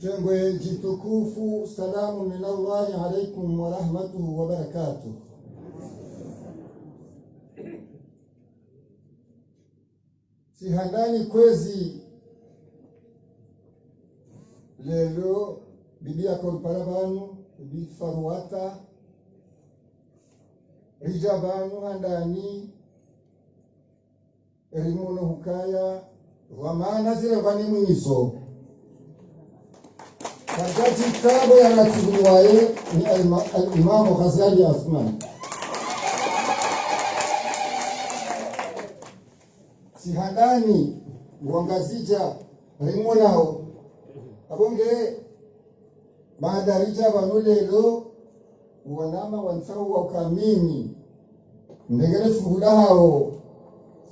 Tengwe jitukufu, salamu minallahi alaikum wa rahmatuhu wa barakatuh. Sihandani kwezi lelo bibi akompara banu bibi Faruata rija banu handani erimuno hukaya wamana zile vani mwiso katika kitabu ya ratibuwaye ni al-Imam Ghazali Asman. Sihandani uangazija rimunao abonge madarija banulelo wanama wansau wa ukamini ndegere fuhula hao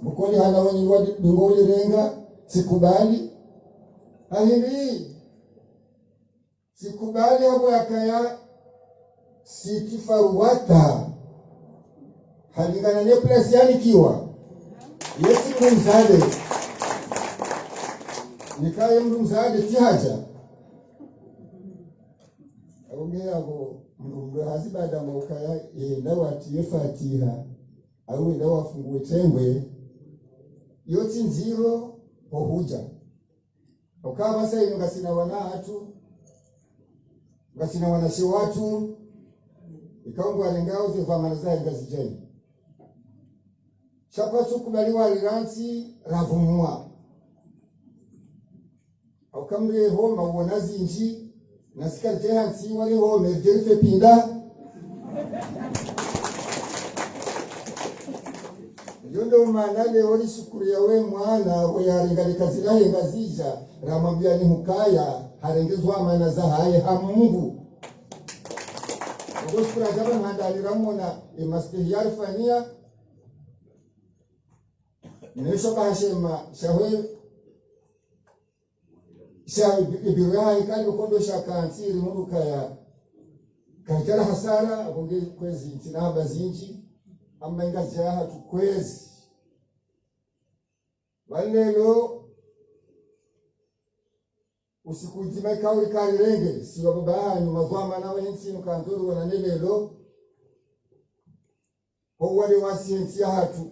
mukoli hana wenye wadi dungoli renga sikubali ahindi sikubali hapo yakaya Siti Faruata halingana ne place yani kiwa yesi kumzade nikaye mzade tihaja abongea abo mndu hazibada mukaya ndawati yefatiha au ndawafungue tengwe yoti nziro ohuja ukaba sasa ino ngasina wanatu ngasina wanashi watu ikaungu alengao zivamana za ngazijai chapa kubaliwa liranti ravumwa aukamre homa uonazi nji nasika jehansi wale home jerife pinda yondo manale wali shukuru yawe mwana we yaringalika zilahe ngazija ramwambia ni hukaya harengezwa mana za haye hamungu Shukura jaba mandali ramona imastihiyar fania nesho bahashema shahwe ibiruha ikali kondo shakansi rimuruka ya kajara hasara abonge kwezi tinaba zinji amma ingaziyaha tukwezi walelo usiku nzima ikawa ikari renge siwa baba nyuma kwamba nawe nsi nukanzuru wana nelelo kwa wale wasiensi hatu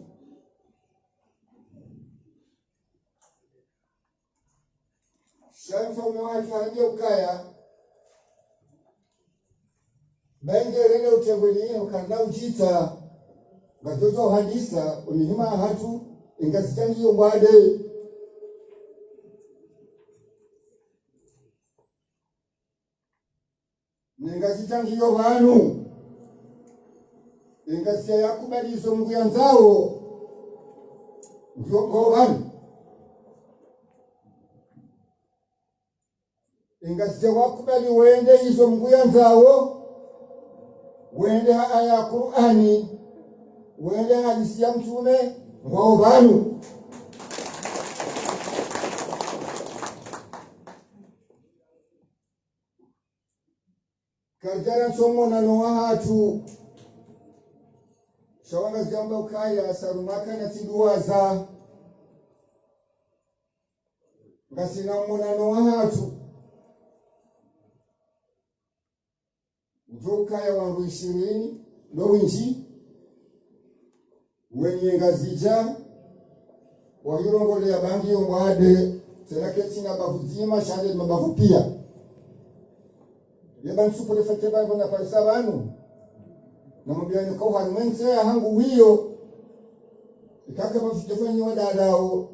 shaifa umewaki harabia ukaya bainge renge utengweni ukanda ujita gajojo hadisa unihima hatu ingasitangi yungwade Nengazitangiyo vanu ingasiya yakubalizo mungu ya nzao ndiyo vanu ingasiya wakubali wende izo mungu ya nzao wende aya Qur'ani wende hadisi ya mtume ngao vanu Kajara somo na noahatu shawanga zamba ukaya sarumaka na tiduwaza ngasina mona noahatu ukaya wangu 20 ndo winji wenye ngazija wayurongole ya bangi yomwade tena ketina bavuzima shande mabavu pia Yeba nsupule fateba mbona parisa banu namwambia ni kwa harumwense ya hangu wiyo ikaka mafitefanyi wa dadao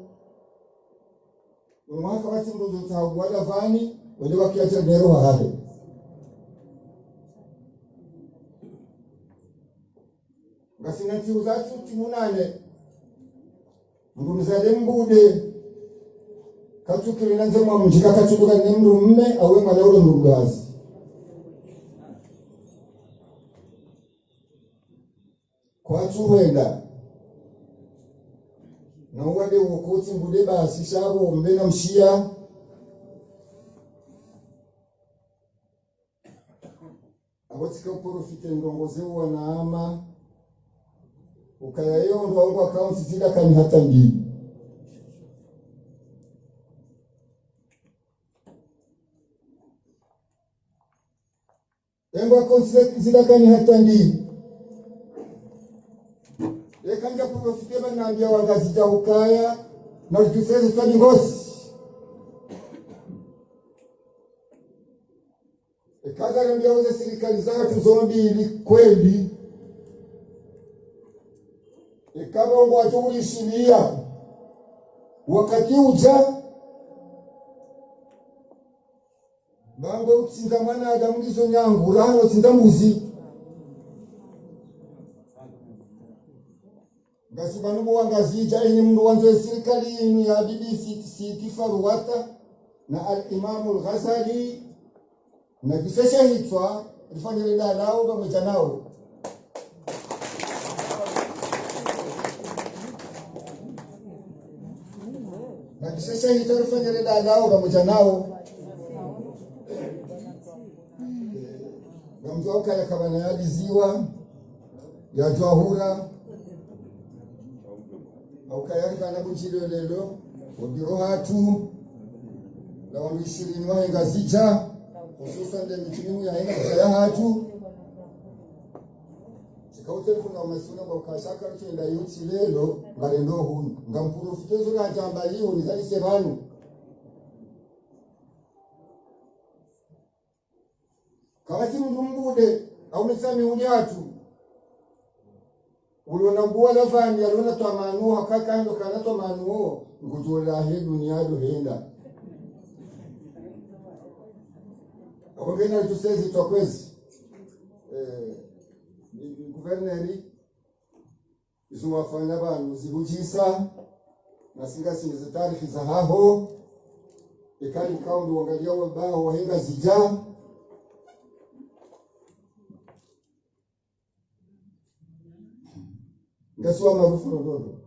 umwaka basi mdozo tahu wala vani wale wakiacha nero hahade basi nanti uzatu timunane mzade mbude katukiri nanze mwa mjika katukuka nemru mme awe mwanauro mrugazi kwa tuwenda na wade wokoti mbude basi shabo mbena mshia abotika uporofite ndongoze wanaama ukayayo ndo wangu account zida kani hata mbili Engwa konse zilakani hatandi. Ekanja kufikeba na ambia wangazija ukaya na utuseze tani ngosi. Ekaza rambia uze serikali zatu zombi ili kweli. Ekaba ungu wachuri shilia. Wakati uja. Bango utsinda mwana adamu gizo nyangu. Rano utsinda mbuzi. Ngasi banubu wangazija ini mndu wanzo serikali inu ya BBC Siti Faruwata na al-Imam al-Ghazali na kisesha hitwa rifanyele lao pamoja nao. Na kisesha hitwa rifanyele lao pamoja nao. Gamzoka ya kabana ya diziwa ya Jwahura au kayari kana buchilo lelo obiro hatu na wandu 20 wahenga zija hususan nde mitimimu ya henga kaya hatu chikaute kuna umasuna kwa ukashaka chenda yuti lelo ngalendo hunu ngampurufitezo na jamba hiyo ni zali sebanu kawati mdumbude au misami unyatu ulona mbuwa lafani alona twamanu hakaka ndo kana twamanu ngutola he dunia do henda akongena tusezi twakwezi guverneri izumafanya abantu zibujisa nasinga sinze taarifa za haho ekali kaundi wangalia wabao wahenga zija Ngaswa maarufu ndodo.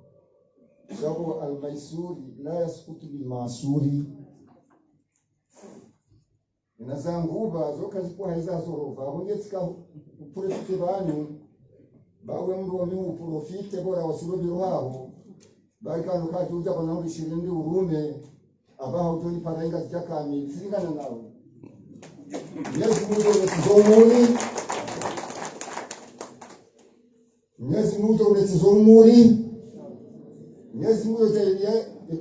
Sababu al-Maisuri la yaskutu bil-Masuri. Inazanguba zoka zikuwa haiza zorova. Abongetika profite banu. Bawe mdu wa mimu profite bora wasirobi wao. Baika nukati uja kwa nauri 20 urume. Abaha utoni parainga zijaka amilizingana nao. Nyezi mudo uletizomuri. Nyezi mudo uletizomuri. Nyezi mudo jailia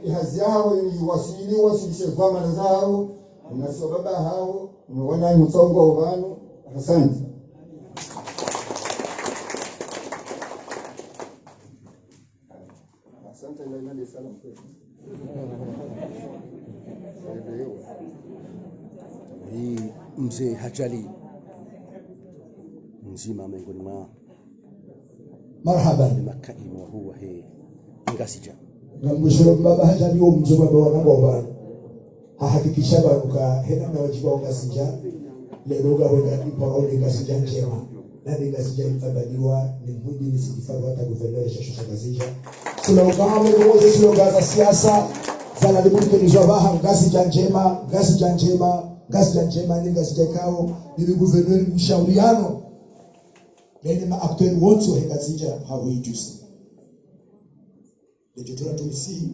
ihazi yao ili wasilishe kwa mara zao. Unasiwa baba hao. Unawana mtongo wa ubanu. Asante. Asante na imani sana mkwetu. Hii mzee Hajali mzima miongoni mwa marhaban makaimu huwa he ngasija ngambushiro baba Hajali wo mzee baba wanababa ahakikisha baruka hena na wajibu ngasija leo gawenga iporo ngasija njema na ngasija ifadhaliwa ni mudi nisikifaru hata guverneur shosho ngasija slogan mmoja slogan za siasa zana libuke nizobaha ngasija njema ngasija njema ngasija njema ni ngasija kao ni guverneur mshauriano Lene ma-acteurs wote wa ngasija hawaijusi Lejotora tumisi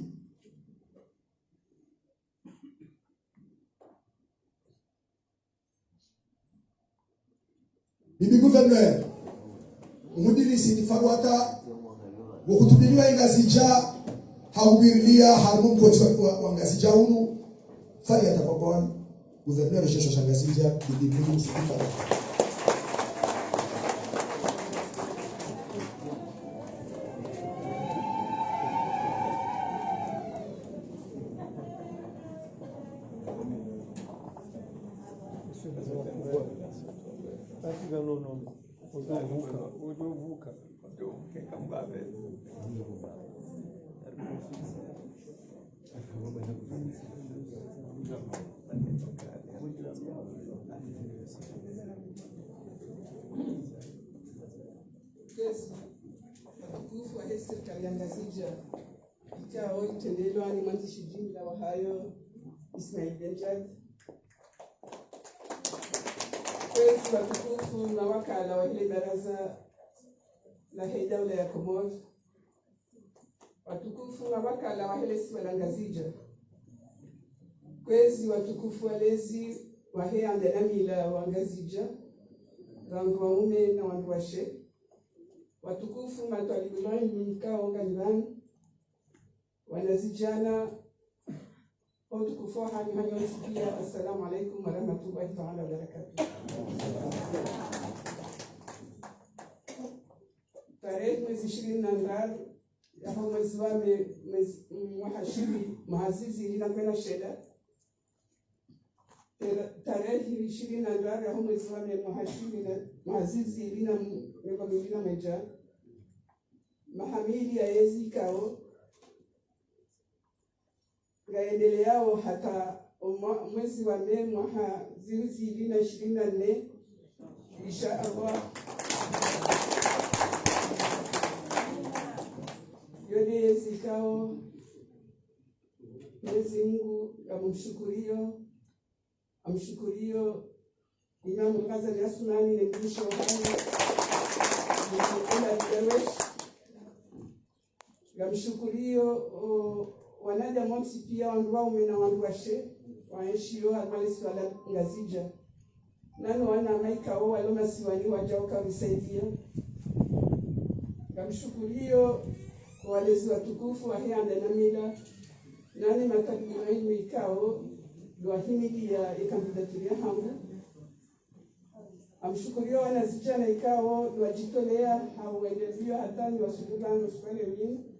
Bibi gouverneur umudili Sitifaruwata wakutubiliwa ngasija haubirilia harmun koti wa ngasija unu fari atapapon gouverneur shosho ngasija bibi Sitifaruwata Mtukufu wa serikali ya Ngasija itao itendelwa ni mwandishi jumla wa hayo Ismail Benjad. Kwezi watukufu na wakala wa ile baraza la dawla ya Komoro, watukufu na wakala wa ile siwa la Ngasija, kwezi watukufu walezi wa andamila wa Ngasija, rangu waume na wandu washe watukufu matwalibulani mkao galibani wanazijana watukufu hali pia. Assalamu alaikum warahmatullahi ta'ala wabarakatuh. Tarehe mwezi 24 ya mwezi wa mwahashiri mahazizi linakwenda sheda. Tarehe 24 ya mwezi wa mwahashiri na mahazizi lina meja mahamili ya yezi kao gaendeleao hata mwezi wa mwahzizi lina 24 insha Allah. Yode yezi kao Mwenyezi Mungu amshukurio Imam Ghazali Asmani ni mwisho wa gamshukurio wanada monsi pia wandu waume na wandu washe waeshio almalisi wala ngazija nano wana maika o waloma siwani wajao kabisaidia. Gamshukurio walezi watukufu wahianda na mila nani makabila ilmu ikao duahimili ya ikandidaturia hangu. Amshukurio wanazijana ikao duajitolea hauendeleo hatani wasudulano swale wini.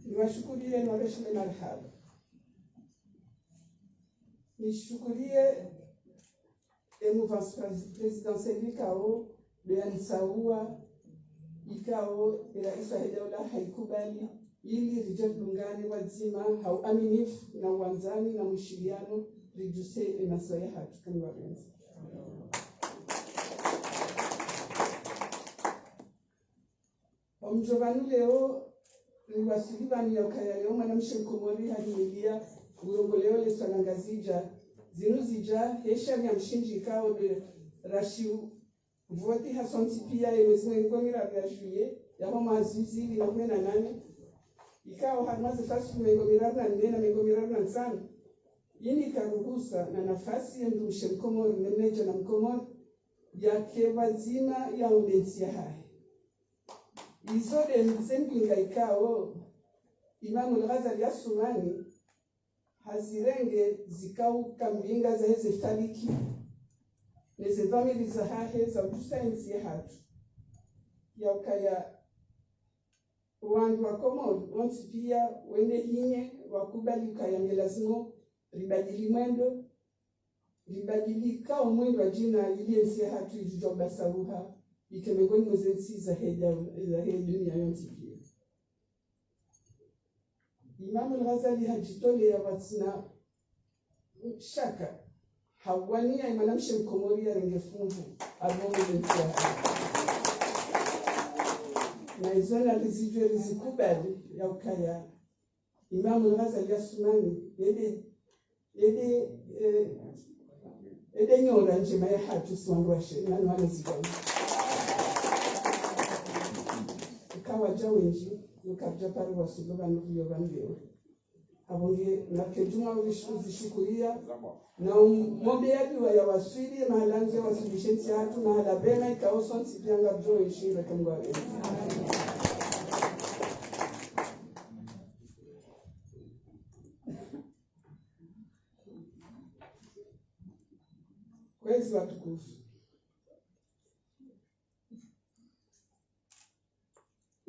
Niwashukurie niwabeshime marhaba. Nishukurie mouvance présidentielle ikao beanisaua ikao ila Israeli haikubali ili rijadungane wazima hau aminifu na uwanzani na mshiriano rijuse masoya hatu kama wapenzi. Omjovanu leo liwasilibani ya ukaya leo mwanamshe mkomori hadimilia urongoleo leswanangazija zinuzija hesha ya mshinji ikao de rashiu voti hasonti pia mwezi ngomira ya juillet ya homa azizi na 18 ikao hamazi fasi mengomirana na mengomirana sana yini karuhusa na nafasi ya mshe mkomori nemeja na mkomori ya kewazima ya udensia hai isode msempinga ikao Imam Ghazali Asmani hazirenge zikau kambinga za heze taliki neze famili za hahe za utusainzi hatu ya ukaya wandu wa Komoro wansi pia wende hinye wakubali ukaya ngelazimo ribadili mwendo ribadilika umwendo wa jina ilienzi hatu ijujoba saruha ikemengoni mwezensi za hei dunia yonsi pia. Imam Ghazali hajitole ya watina shaka hawania imanamshe mkomori ya rengefungu abongo wensia na izona lizijwe rizikubali ya ukaya Imam Ghazali Asmani ede nyora njema ya hatu siwanduashe nani wane zidani kawa jawenji ukabja pari wasuloba nukuyo bangewe abonge na kejuma uzishukuria na mombe yabiwa ya waswili mahalanze wasilishensi hatu na halabena ikao sonsi pianga bjo ishira kambwa kwezi watukufu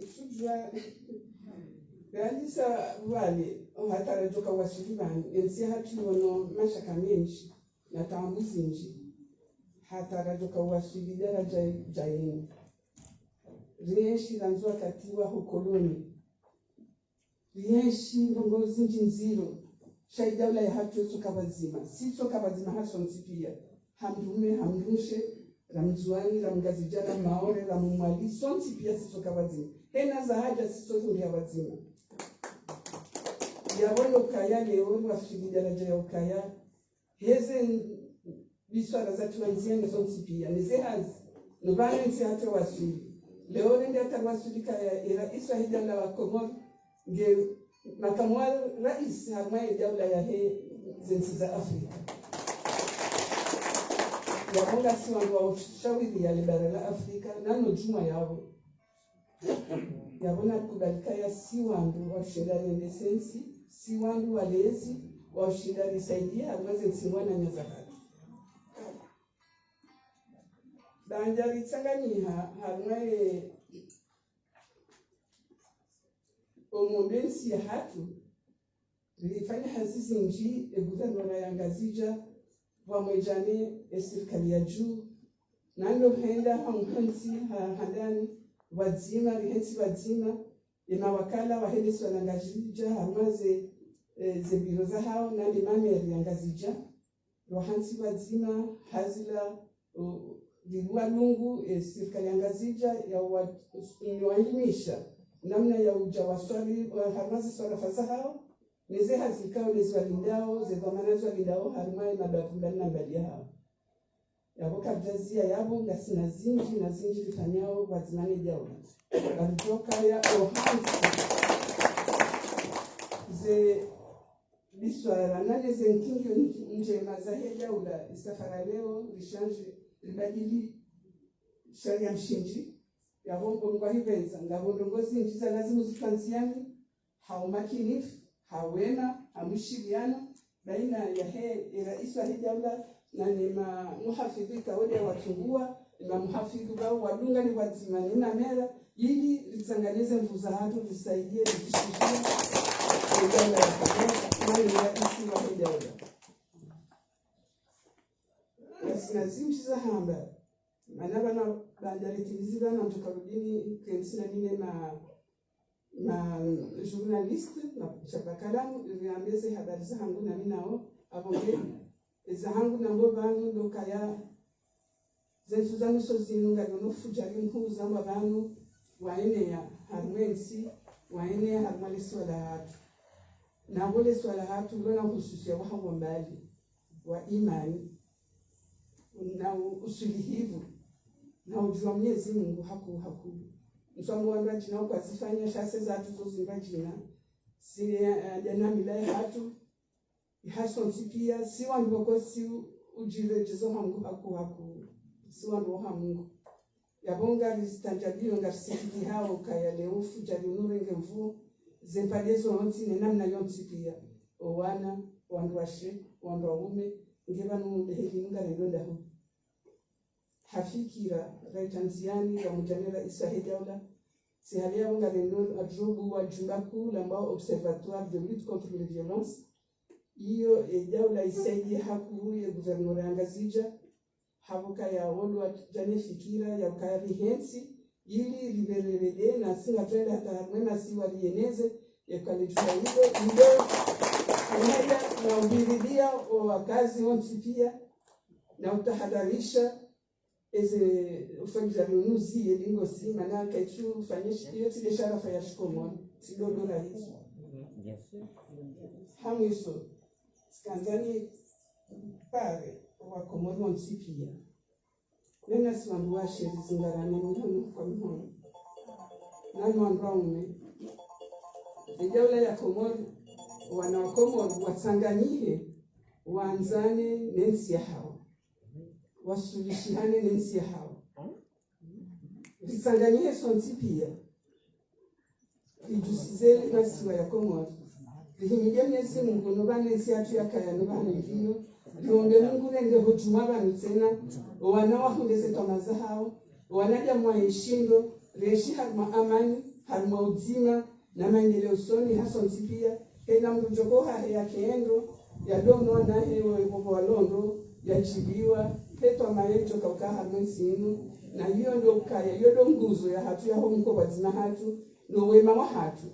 usujwa Galisa wale hatarajoka wasilibani ensi hatu yono mashaka menshi na tambuzi nji hatarajoka wasili daraja jaini rienshi ranzua katiwa hukoloni rienshi ndongozi njinziro shaidawla ya hatu yoso kabazima siso kabazima hasonsi pia hamdumshe ramzuani ramgazijana maore ramumwali sonsi pia siso kabazima hena za haja siso zuri ya wazima yabona ukaya leo wafili daraja ya ukaya heze biswala za tuanziani sonsi pia nizehazi nubana nsi hata wasili leo nende hata wasili kaya ira Israeli la wakomori nge makamwa rais hamwaye dawla ya he zensi za Afrika yabonga si wandu wa ushauri ya bara la Afrika nano juma yao yabona kubalika ya si wandu wa ushindani ndesensi si wandu walezi wa ushindani saidia ambaze nsimwana nyazakati banjari tsanganyiha harumwe omombensi ya hatu lifanya hazizi nji guvernora ya Ngazija wamwejane serikali ya juu nando henda hansi handani wadzima rihensi wadzima mawakala wahende swala Ngazija harmaze ze biro za hao nandi mameri ya Ngazija wahansi wadzima hazila dilua lungu serikali ya Ngazija ya waelimisha namna ya ujawaswali harmaze swala faza hao neze hazikao neze walindao ze dhamanazo walindao harumai mabavulani na mbali hao yabo kabjazia yabo ngasi na zinji lifanyao wazimani jao walitoka ya ohansi ze biswara nane ze nkingyo nje mazahe jaula isafara leo lishanji libadili sharia mshinji yabo ngwa hivenza ngabo ndongozi njiza lazimu zifanziani haumakinifu hawena amushiriana baina ya rais wa hijabla na nema muhafidhi kaode watungua na muhafidhi wao wadunga ni wazimani na mera ili lisanganize mvuza hatu lisaidie likishishia hijabla ya kamera na rais wa hijabla yasina zimchiza hamba manabana bandaritizira na mtukarudini kemsina nine na journaliste na chapakalamu niambeze habari zangu na mimi nao abonge zangu na ngo bantu lokaya zentu zamiso zinunga no fujari nkuza ngo bantu waene ya harwensi waene ya harmali swala hatu na wale swala hatu lona hususia wa hapo mbali wa imani na usulihivu na ujua Mwenyezi Mungu haku msongo wa jina kwa sifanya shase zatu zozimba jina si jana milai hatu haso pia si wandu wako si ujire jizo hangu haku si wandu wa Mungu yabonga listanjabio ngasiki hao kaya leo fujali nurenge mvu zempalezo onti namna yonti pia owana wandu washe wandu waume ngeba nuheli ngarendonda hu hafikira raitanziani ya mujanela Israel si halia wanga lendo adjobu wa jumbaku lambao observatoire de lutte contre les violences iyo jaula isaidi haku ya guvernora ya Ngazija habuka ya wolo jane fikira ya ukari hensi ili liberelede na singa twenda hata mwema si walieneze ya kalijua ile unaja na ubiridia wakazi wonti pia na utahadharisha eze ufanya runuzi elingo si manaka itu ufanyisha hiyo tile sharafa ya shikomo tidodo rahisi hamiso skanzani pare wa komodo nsipia nena siwandu washe zingarani mhono kwa mhono nani wandraume ejaula ya komodo wana komodo watsanganyike wanzane nensi ya hao wasulishihane nensi ya hao lisanganyike sonti pia lijusize nasiwa ya komodo lihimije Mwenyezi Mungu nobane nensi yatu ya kaya nobane vino lionde Mungu nende hujuma banu tena wana wahundeze tomaza hao wanaja mwaishindo reshi harma amani harma uzima na maendeleo soni hasonti pia kena mrujoko hahe ya keendo ya dono na hewe bobo walondo ya chibiwa peto maecho kaukaha mwensinu na hiyo ndo ukaya hiyo ndo nguzo ya hatu ya hongo wazina hatu ndo wema wa hatu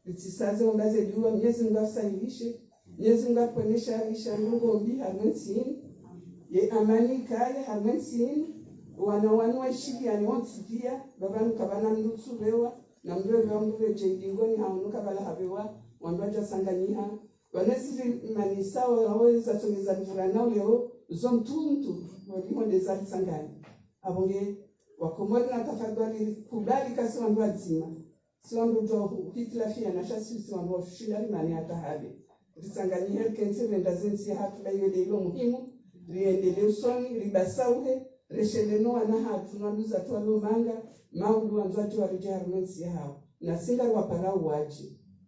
litisaze mbaze juwa Mwenyezi Mungu asahilishe Mwenyezi Mungu aponesha alisha Mungu mbi hamwensinu ye amani kaya hamwensinu wanawanu shiriani wonsi pia babanu kabana mnutsu bewa na mrewa mrewa jengingoni haunuka bala habewa wandoja sanganyiha wanasiri manisawa haweza tongeza mfurana leo zontuntu walimo ndeza sangani abonge wakomori na tafadhali kubali kasi wandu wazima si wandu jo hitlafia na shasi si wandu washinda mani hata hadi tsanganyika kenzi venda zenzi hatu la yele ilo muhimu riendele usoni ribasauhe resheleno ana hatu naduza twalo manga maudu wanzwati warijari mensi hao na singa waparau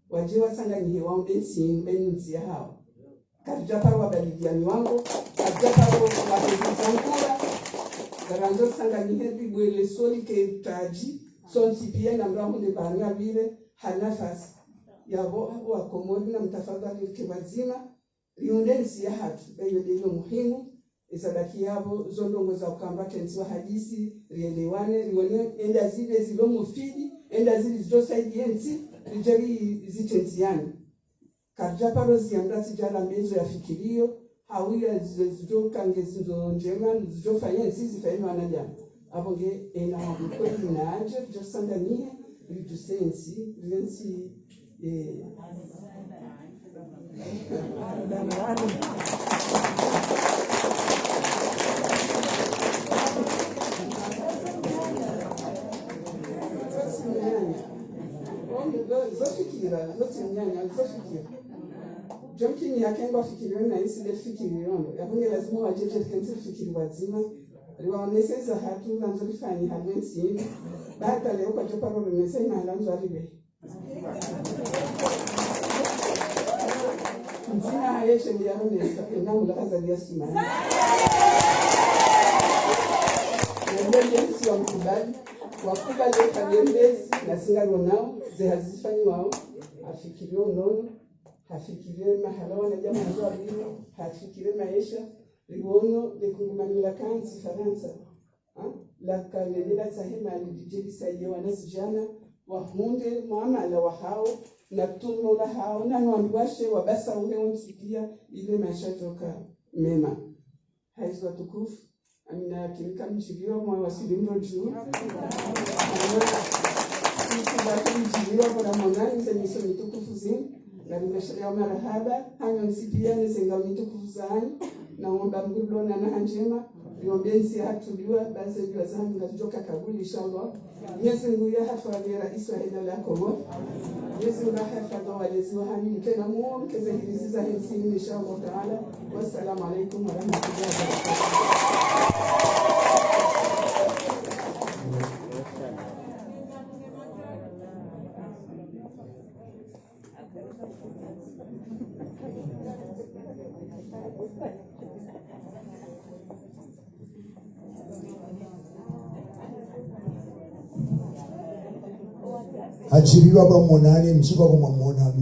waje wasanganyihe waundensi mbenzi hao karjaparo wabalidiani wangu karjaparo wabalizangura garanzo sanganyihe ribwele soli ke taji sonsi pia na mrahunde banga vile hanafasi yabo wakomodi na mtafadhali kewazima riundensi hatu beyo ndilo muhimu isabaki yabo zondongo za ukamba tensi wa hadisi rielewane rione enda zile zilo mufidi enda zile zijosaidi yensi rijeri zitensiani karjaparo zianda sijala mezo ya fikirio hawia zijokange zizo njema zijofa yensi zifaino anajama abonge ena mkweli na anje josanga nihe rijusensi riensi Jomkini yakengo fikirioni na isi del fikirioni. Yapunge lazima wajeje kenzi fikiri wazima. Riwaoneseza hatu lanzo lifanyi hadwensi hivi. Bata leo kwa joparo rumese mahalanzo alibe. Mzina hayeshe ndiyaro nesta. Engamu lakaza liya simani. Nende yensi wa mkubali. Wakuba leo kagembezi na singaro nao. Zehazifanyi wao. Afikirio nono. Hafikirie mahala wanajama ndoa bila hafikirie maisha ribono lekungumanila kanzi Faransa la kalela sahema alijili saye wanasijana wahunde muamala wa hao na tumo la hao na nwambashe wabasa uhe msikia ile maisha toka mema haizo tukufu amina kilika mchiliwa mwa wasilimro juu mchiliwa kwa monani zemiso mitukufu zini na nimesharia marahaba hanyo nsipia nisenga mitukufu zanyu na omba mgudona na hanjema riombensi hatuliwa basi jua zangu ngatujoka kabuli inshallah Mwenyezi Mungu ya hafadhi rais wa hila lako wa Mwenyezi Mungu hafadhi walezi wa hani tena muombe keze hizi za hizi inshallah taala wassalamu alaykum wa rahmatullahi wa barakatuh. Achibiwa ba monani mchiko kwa mwana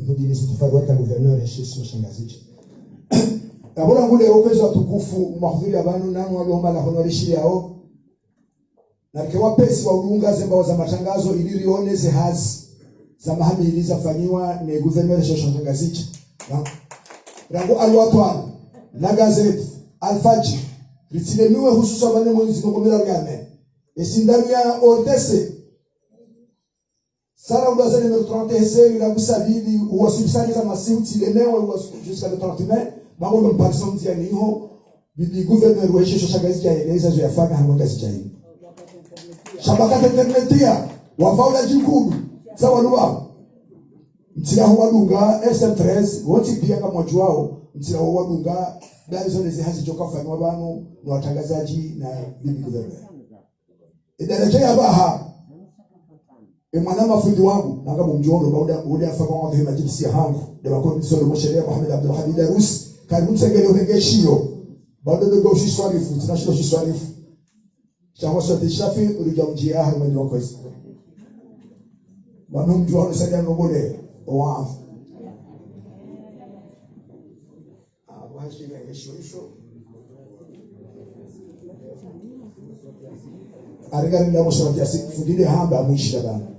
mjini sitifari wata guverneur Shesu Shangazicha. Abona ngule upezo tukufu mahdhuri abantu nanu waloma la honorishi yao. Na kwa pesi wa ulunga zemba za matangazo ili rione hazi za mahamili zafanywa na guverneur Shesu Shangazicha. Rango alwatwa na gazeti Alfaji ritilenuwe hususa bane mwezi ngokomera gane. Esindamia ordese Sara udaza le 30 essai la kusabili uwasibisani za masiuti lenewa jusqu'à le 30 mai bango mparsons ya niho bibi gouverneur wa Shesu Shangazicha yaeleza zo yafanya hamwanga sijaini shabaka internetia wafaula jikudu sawa luwa mtira huwa lunga SM13 wote pia kama wao mtira huwa lunga bali zone zihazi joka fanywa bano na watangazaji na bibi gouverneur idaraja ya baha Emana mafundi wangu na kama mjondo baada ule afaka wa hema jinsi ya hangu ndio kwa msoro msheria Muhammad Abdul Hamid Darus karibu tsengele uhengeshio baada ndio goshi swarifu tunashiro shi swarifu chawa sote shafi ulija mjia harma ni wako hizo bado mjondo sasa ndio bole wa awashi hengesho hizo arigari ndio msoro kiasi fundile hamba mwisha bana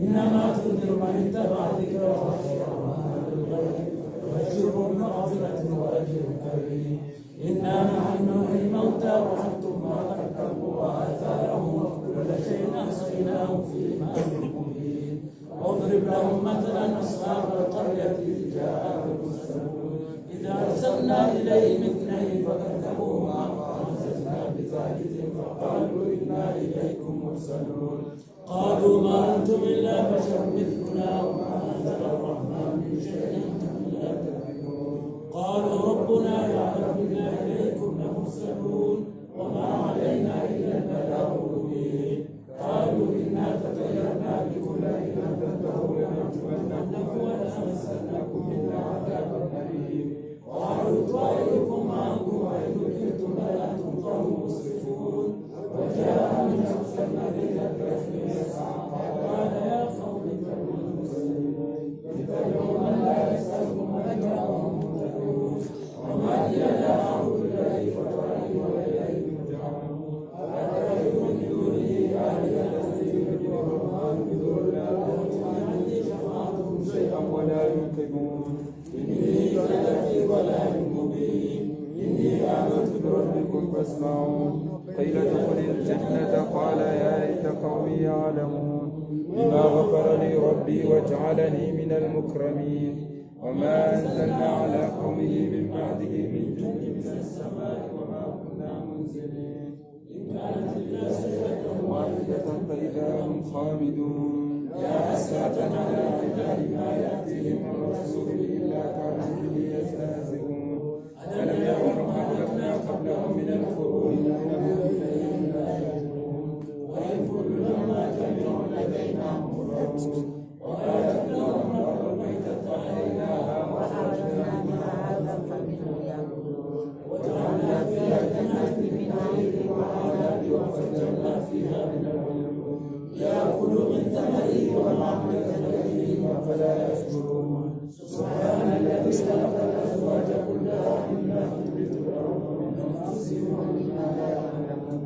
إنما وأنذر من اتبع ذكره وبشرهم بمغفرة وأجر كريم. إنا نحن نحيي الموتى ونكتب ما قدموا وآثارهم وكل شيء أحصيناه في إمام مبين. واضرب لهم مثلا أصحاب القرية إذ جاءها المرسلون إذ أرسلنا إليهم اثنين فكذبوهما فعززنا بثالث فقالوا إنا إليكم مرسلون. قالوا ما أنتم إلا بشر مثلنا وما أنزل الرحمن من شيء أنتم إلا تكذبون. قالوا ربنا يعلم إنا إليكم لمرسلون وما علينا إلا البلاغ المبين. قالوا إنا تطيرنا بكم لئن لم تنتهوا لنرجمنكم ولنمسنكم منا عذاب أليم. قالوا طائركم معكم وإن ذكرتم بل أنتم قوم مسرفون. وجاء من أقصى المدينة رجل يسعى قال يا قوم اتبعوا المرسلين اتبعوا من لا يسألكم أجرا وهم مهتدون. وما لي لا أعبد الذي فطرني وإليه ترجعون. أتخذ من دونه آلهة يكبرون بدون لا تغني شفاعتهم شيئا ولا ينقذون. إني كنت في ضلال مبين. إني آمنت بربكم فاسمعون. قيل ادخل الجنة قال يا ليت قومي يعلمون بما غفر لي ربي وجعلني من المكرمين. وما أنزلنا على قومه من بعده من جند من السماء وما كنا منزلين. إن كانت إلا سجدة واحدة فإذا هم خامدون. يا حسرة على عباد ما يأتيهم من رسول إلا كانوا به يستهزئون. ألم يروا كما أهلكنا قبلهم من القرون أنهم إليهم لا يرجعون. وإن كل لما جميع لدينا محضرون. وآتنا ربنا البيت فأحييناها وأخرجنا منها حبا منه يأكلون. وجعلنا فيها جنات من نخيل وأعناب وفجرنا فيها من العيون ليأكلوا من ثمره وما عملت أفلا يشكرون. سبحان الذي خلق الأزواج كلها مما تنبت الأرض ومن أنفسهم ومما لا يعلمون.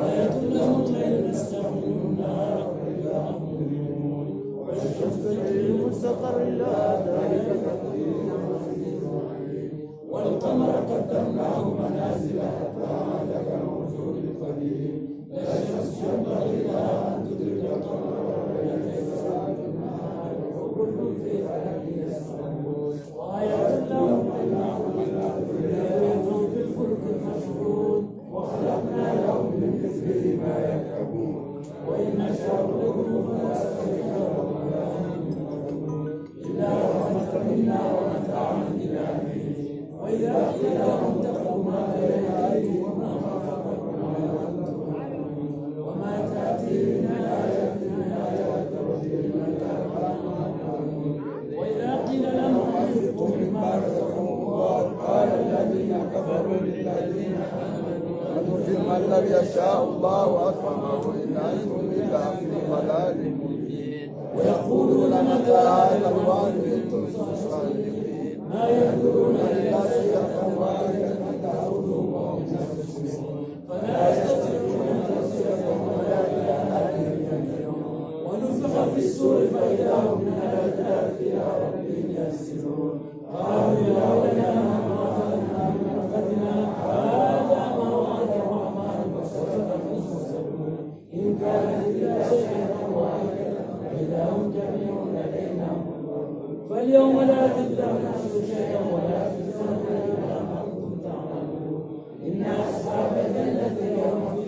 آية لهم الليل نسلخ منه النهار فإذا هم مظلمون. والشمس تجري لمستقر لها ذلك تقدير العزيز العليم. والقمر قدرناه منازل حتى عاد كالعرجون القديم. لا الشمس ينبغي لها أن تدرك القمر وليس سابق النهار وكل في فلك يسبحون. وآية لهم أنهم يلعبون في الفلك المشحون وخلقنا لهم من مثله ما يركبون. وإن نشاء نغرق فلا شريك له ولا هم ينقذون إلا رحمة منا ومتاعا إلى حين. وإذا قيل لهم اتقوا ما بين أيديكم وما خلفكم وما تأتيهم من آية من آيات ربهم إلا كانوا يعلمون. وإذا قيل لهم أنفقوا مما رزقكم الله قال الذين كفروا للذين آمنوا أنفقوا من لم يشاء الله أطعمه إن أنتم إلا في ضلال مبين. ويقولون متى هذا الوعد إن كنتم صادقين. ما يقولون إلا صيحة واحدة تأخذهم وهم يخرجون فلا يستطيعون تصريفهم ولا إلى أهلهم يرجعون. ونفخ في السور فإذا هم من الأجداث إلى ربهم ينسلون. قالوا يا ويلنا ما أخذنا من ربنا هذا ما وعد الرحمن وصدق المرسلون. إن كانت إلا صيحة واحدة فإذا هم جميع لدينا محضرون. فاليوم لا تظلم نفس شيئا ولا تجزون إلا ما كنتم تعملون. إن أصحاب الجنة اليوم في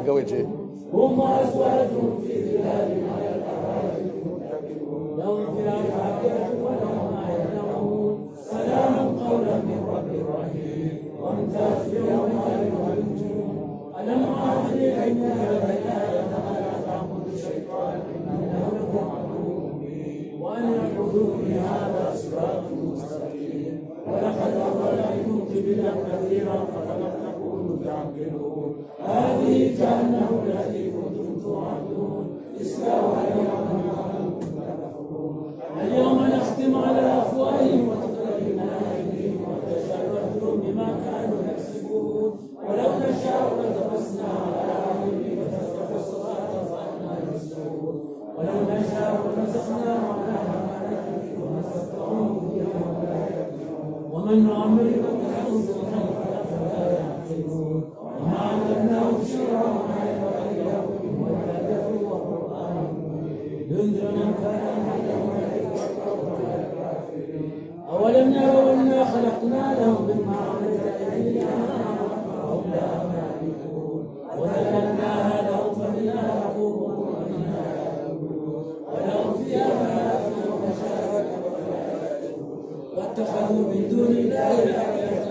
شغل هم وأزواجهم في ظلال على الأرائك متكئون. لهم فيها فاكهة ولهم ما يدعون. سلام قولا من رب رحيم. وامتاز اليوم أيها المجرمون. ألم أعهد إليكم يا بني آدم ألا تعبدوا الشيطان إنه لكم عدو مبين. وأن اعبدوني هذا صراط مستقيم. ولقد أضل منكم جبلا كثيرا فلم تكونوا تعقلون. هذه جهنم التي كنتم توعدون اصلوها اليوم بما كنتم تكفرون. اليوم نختم على أفواههم وتكلمنا أيديهم وتشهد أرجلهم بما كانوا يكسبون. ولو نشاء لطمسنا على أعينهم فتفتح الصراط فأنى يبصرون. ولو نشاء رزقناهم على ملائكته وما استطاعوا ومن نعمره ننقصه في الخلق أفلا يعقلون وما علمناه الشرع وما ينبغي له ولا وقرآن ينذر من كان أولم يروا أنا خلقنا لهم مما عملت أيدينا فهم لها مالكون وذللناها لهم فمنها يقومون ومنها يأكلون ولهم فيها منافع ومشارب واتخذوا من دون الله آلهة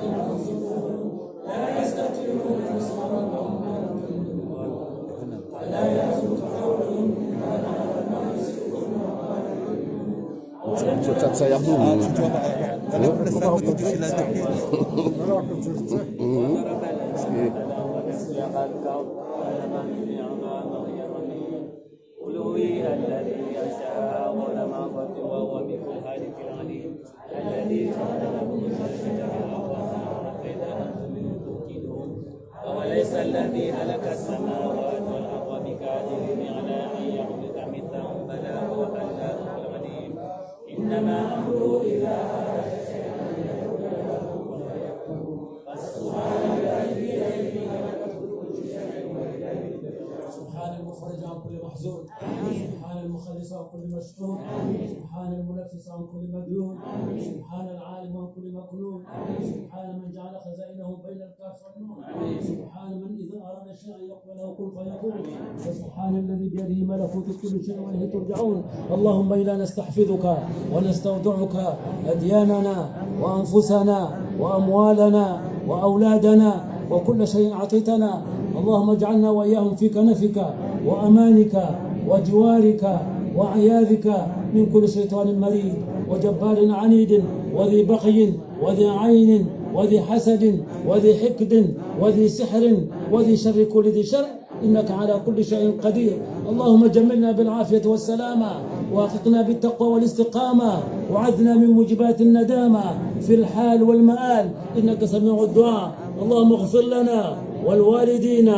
ينصرون لا يستطيعون نصرهم وهم ولا يحزنك قولهم Tetap saya dulu. الذي يشاء ولما وهو بكل هالك العليم الذي جعل لكم الشجر الأخضر فإذا أنتم منه توقدون أوليس الذي ملك السماوات والأرض بقادر على أن يخلق مثلهم بلى هو خلاق العليم إنما أمره إذا أراد شيئا أن يقول له كن فيكون فسبحان الله بيده ملكوت كل شيء وإليه سبحان المخرج عن كل محزون سبحان المخلص عن كل مشحون سبحان المنفس عن كل مديون سبحان العالم عن كل مكنون سبحان من جعل خزائنه بين الكاف والنون سبحان من إذا أراد شيئا يقول له كن فيكون وسبحان الذي بيده ملكوت كل شيء وإليه ترجعون اللهم إنا نستحفظك ونستودعك أدياننا وأنفسنا وأموالنا وأولادنا وكل شيء أعطيتنا اللهم اجعلنا وإياهم في كنفك وأمانك وجوارك وعياذك من كل شيطان مريد وجبار عنيد وذي بغي وذي عين وذي حسد وذي حقد وذي سحر وذي شر كل ذي شر إنك على كل شيء قدير اللهم جملنا بالعافية والسلامة ووفقنا بالتقوى والاستقامة وعذنا من موجبات الندامة في الحال والمآل إنك سميع الدعاء اللهم اغفر لنا والوالدين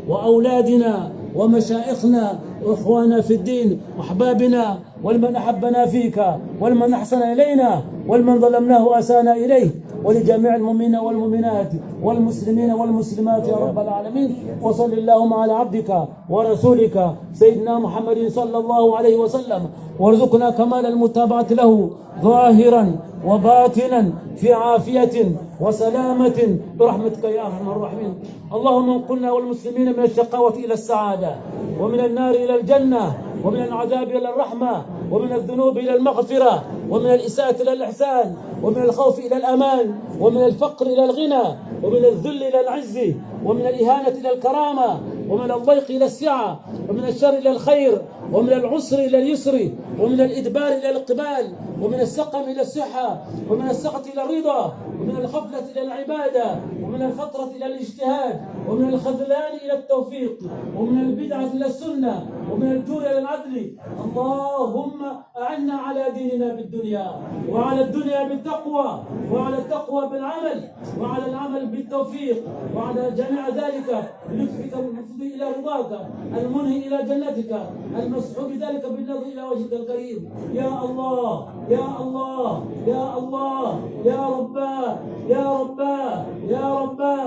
وأولادنا ومشائخنا وإخوانا في الدين وأحبابنا والمن أحبنا فيك والمن أحسن إلينا والمن ظلمناه وأسانا إليه ولجميع المؤمنين والمؤمنات والمسلمين والمسلمات يا رب العالمين وصل اللهم على عبدك ورسولك سيدنا محمد صلى الله عليه وسلم وارزقنا كمال المتابعة له ظاهرا وباطنا في عافية وسلامة برحمتك يا أرحم الراحمين اللهم انقلنا والمسلمين من الشقاوة إلى السعادة ومن النار إلى الجنة ومن العذاب إلى الرحمة ومن الذنوب إلى المغفرة ومن الإساءة إلى الإحسان ومن الخوف إلى الأمان ومن الفقر إلى الغنى ومن الذل إلى العز ومن الإهانة إلى الكرامة ومن الضيق إلى السعة ومن الشر إلى الخير ومن العسر إلى اليسر ومن الإدبار إلى الإقبال ومن السقم إلى الصحة ومن السخط إلى الرضا ومن الغفلة إلى العبادة ومن الفترة إلى الاجتهاد ومن الخذلان إلى التوفيق ومن البدعة إلى السنة ومن الجور إلى العدل اللهم أعنا على ديننا بالدنيا وعلى الدنيا بالتقوى وعلى التقوى بالعمل وعلى العمل بالتوفيق وعلى جميع ذلك بلطفك المفضي إلى رضاك المنهي إلى جنتك المسحوب ذلك بالنظر إلى وجهك الكريم يا الله يا الله يا الله يا ربا يا ربا يا ربا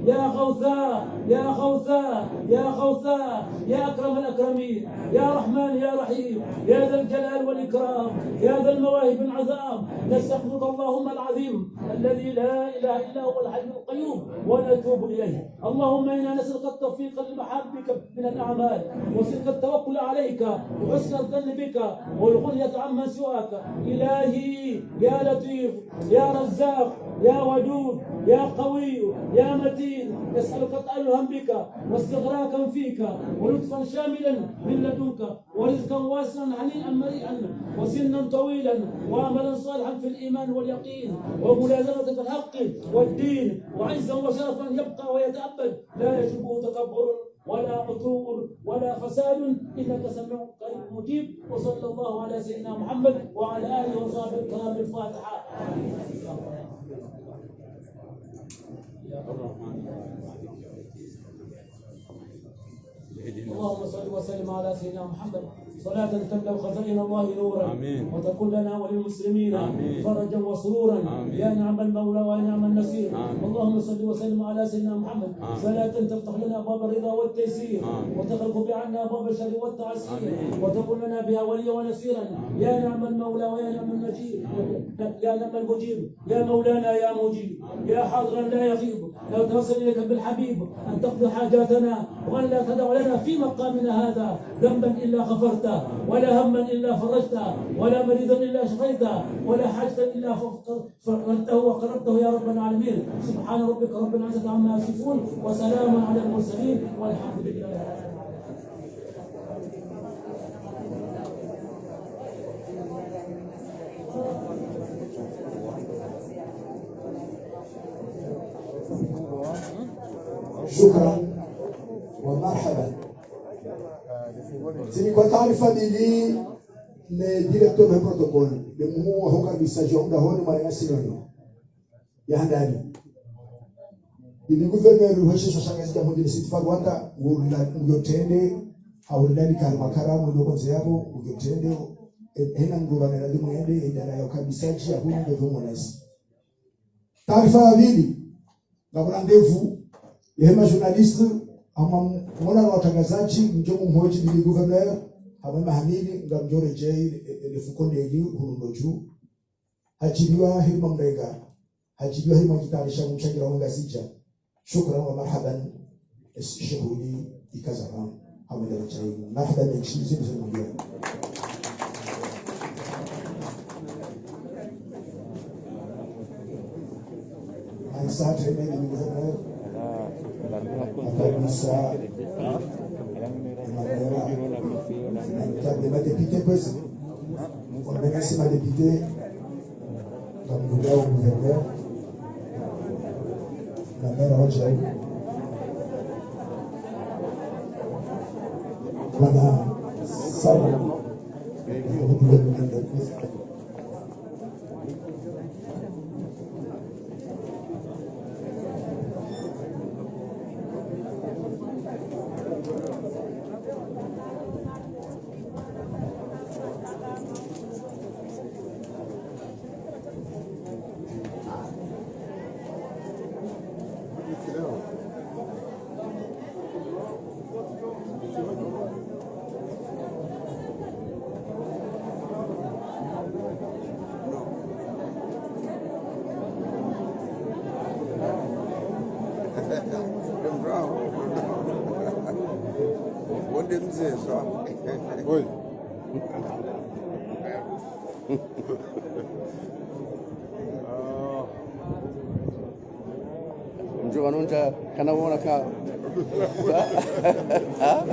يا غوثا يا غوثا يا غوثا يا أكرم الأكرمين يا رحمن يا رحيم يا ذا الجلال والإكرام يا ذا المواهب العظام نستغفرك اللهم العظيم الذي لا إله إلا هو الحي القيوم ونتوب إليه اللهم إنا نسألك التوفيق لمحبك من الأعمال وصدق التوكل عليك وحسن الظن بك والغنية عمن سواك إلهي يا لطيف يا رزاق يا ودود يا قوي يا متين نسألك تألها بك واستغراقا فيك ولطفا شاملا من لدنك ورزقا واسعا هنيئا مريئا وسنا طويلا وعملا صالحا في الإيمان واليقين وملازمة في الحق والدين وعزا وشرفا يبقى ويتأبد لا يشبه تكبر ولا عتوء ولا فساد انك سميع قريب مجيب وصلى الله على سيدنا محمد وعلى اله وصحبه الكرام الفاتحه. اللهم صل وسلم على سيدنا محمد صلاة تملأ خزائن الله نورا وتكون لنا وللمسلمين فرجا وسرورا يا نعم المولى ونعم النصير. اللهم صل وسلم على سيدنا محمد صلاة تفتح لنا باب الرضا والتيسير وتغلق بعنا باب الشر والتعسير وتكون لنا بها وليا ونصيرا يا نعم المولى ويا نعم المجيب يا نعم المجيب يا مولانا يا مجيب يا حاضرا لا يغيب. لو توصل اليك بالحبيب ان تقضي حاجاتنا وان لا تدع لنا في مقامنا هذا ذنبا الا غفرته ولا هما الا فرجته ولا مريضا الا شفيته ولا حاجه الا فرجته وقربته يا رب العالمين. سبحان ربك رب العزه عما يصفون وسلام على المرسلين والحمد لله. شكرا ومرحبا. Kwa taarifa dili le directeur de protocole le mumu wa hoka bisajo da honi mara sinoni ya handani dili gouverneur wa shisha shangazi ya mjini sitifa gwanda ngotende au ndani kalma karamu ndio kwanza yabo ngotende hena ngurana na ndimu yende idara ya kabisaji ya huko ndio mwanasi. Taarifa ya pili na ndevu yema journaliste ama mwana wa watangazaji mjomu mhoji bili gouverneur ama mahamili ngamjore jei le fukonde ili hurundoju hajibiwa hima mrega hajibiwa hima kitarisha mchangira wanga sija. Shukran wa marhaban shuhudi ikazama hamda jei marhaban nchini zimzungulia. Asante mimi ni gouverneur Kabisa ma députée pues on remercie ma députée comme gouverneur la mère Roger madame Sarah Oi. Mjoga nunja kana wona ka. Ha?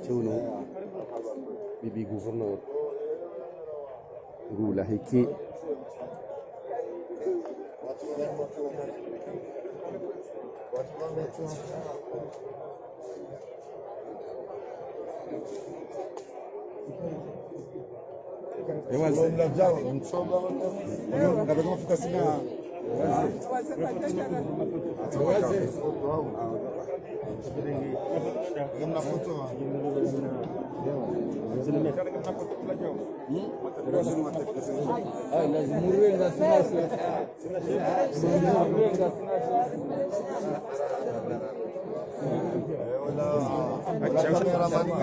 Tuno bibi gouverneur gula hiki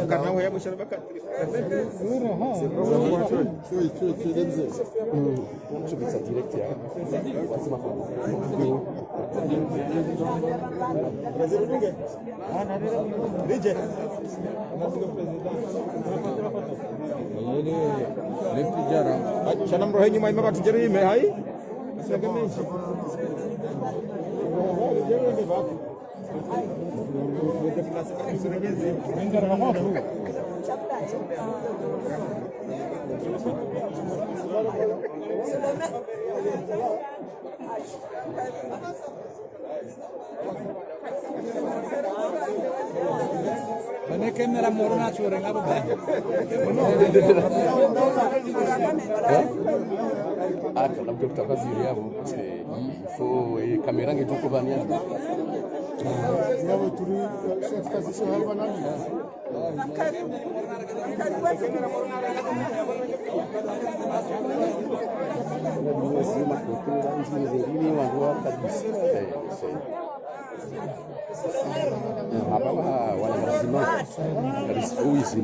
karena ya masyarakat Şu bisa direkt ya. Basma falan. ini lift jarang. Sana rohnya mai mabat jeri me hai. Sebenarnya. Kamera morona chore ngabo ba. Aka na mtoto kazi yao. So kamera ngetuko bania. Ngabo turi kazi sio hapa nani. Lazima kutunza nzuri wangu kabisa. Hapa wana lazima kabisa uishi.